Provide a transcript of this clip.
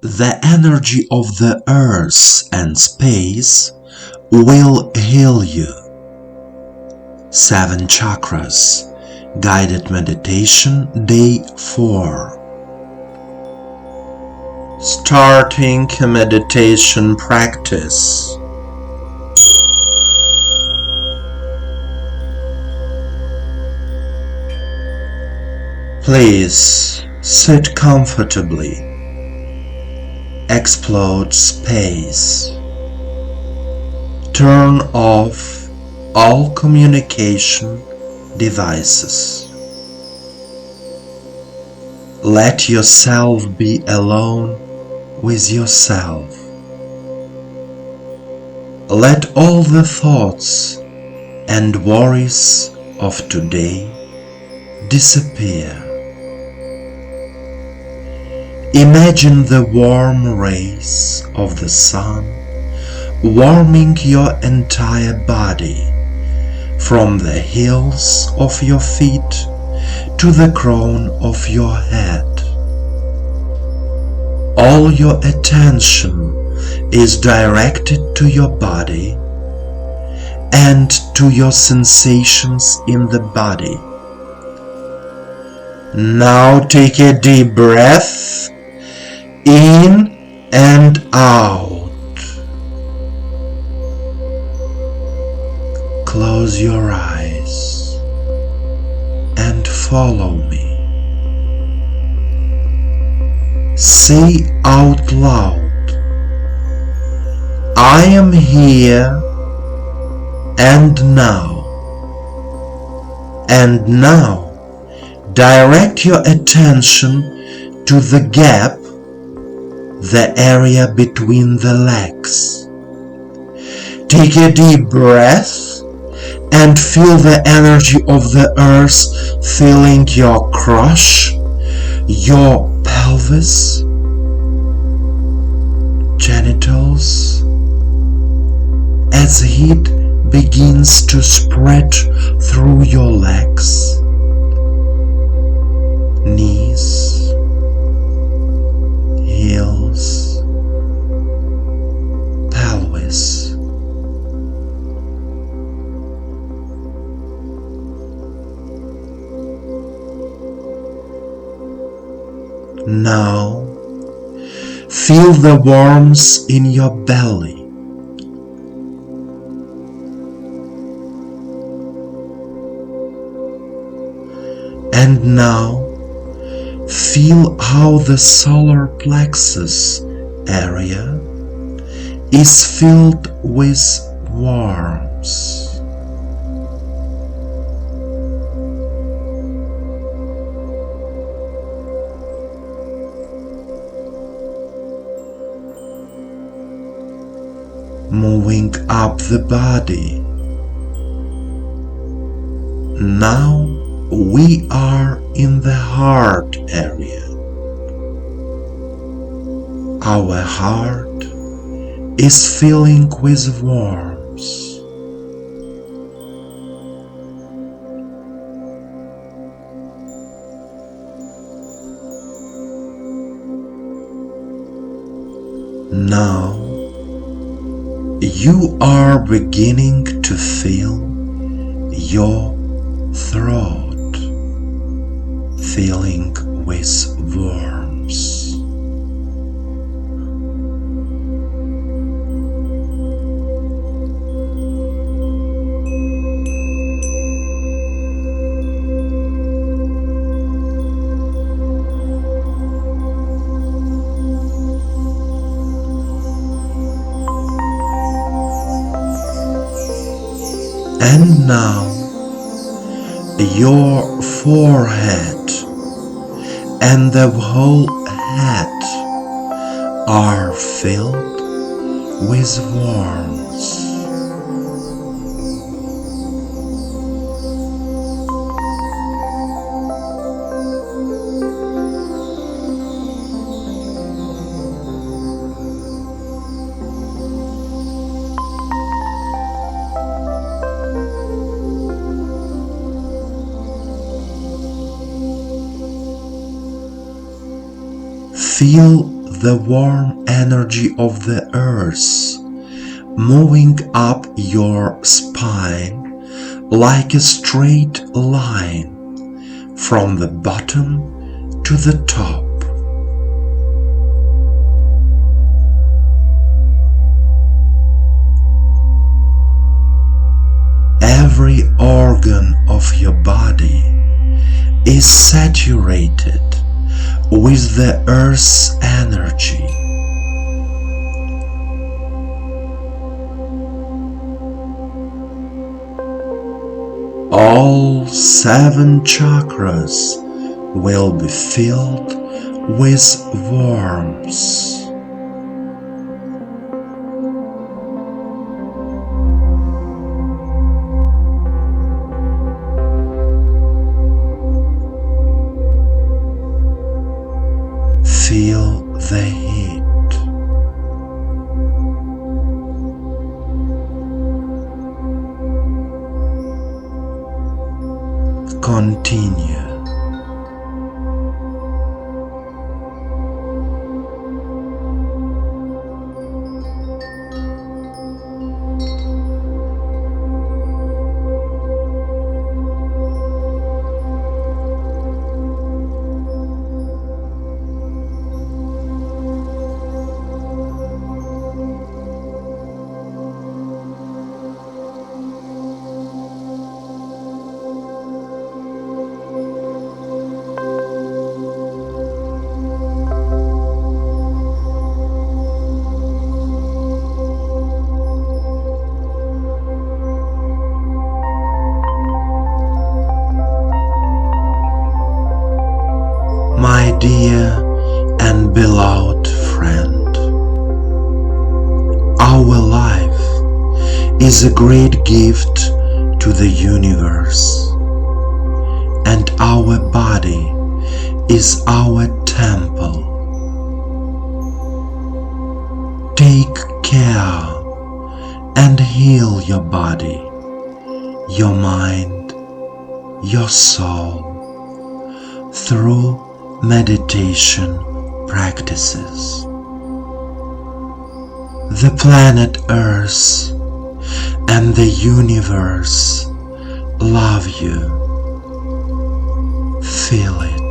The energy of the earth and space will heal you. 7 chakras. Guided meditation, day 4. Starting a meditation practice. Please sit comfortably. Explode space. Turn off all communication devices. Let yourself be alone with yourself. Let all the thoughts and worries of today disappear. Imagine the warm rays of the sun warming your entire body, from the heels of your feet to the crown of your head. All your attention is directed to your body and to your sensations in the body. Now take a deep breath in and out. Close your eyes and follow me. Say out loud, I am here and now. And now direct your attention to the gap, the area between the legs. Take a deep breath and feel the energy of the earth filling your crotch, your pelvis, genitals, as heat begins to spread through your legs, knees, heels, pelvis. Now, feel the warmth in your belly. And now, feel how the solar plexus area is filled with warmth. Moving up the body. Now we are in the heart area. Our heart is filling with warmth. Now you are beginning to feel your throat filling with warmth. And now your forehead and the whole head are filled with warmth. Feel the warm energy of the earth moving up your spine like a straight line from the bottom to the top. Every organ of your body is saturated with the earth's energy. All 7 chakras will be filled with warmth. Feel the heat. Continue. My dear and beloved friend, our life is a great gift to the universe, and our body is our temple. Take care and heal your body, your mind, your soul through meditation practices. The planet Earth and the universe love you. Feel it.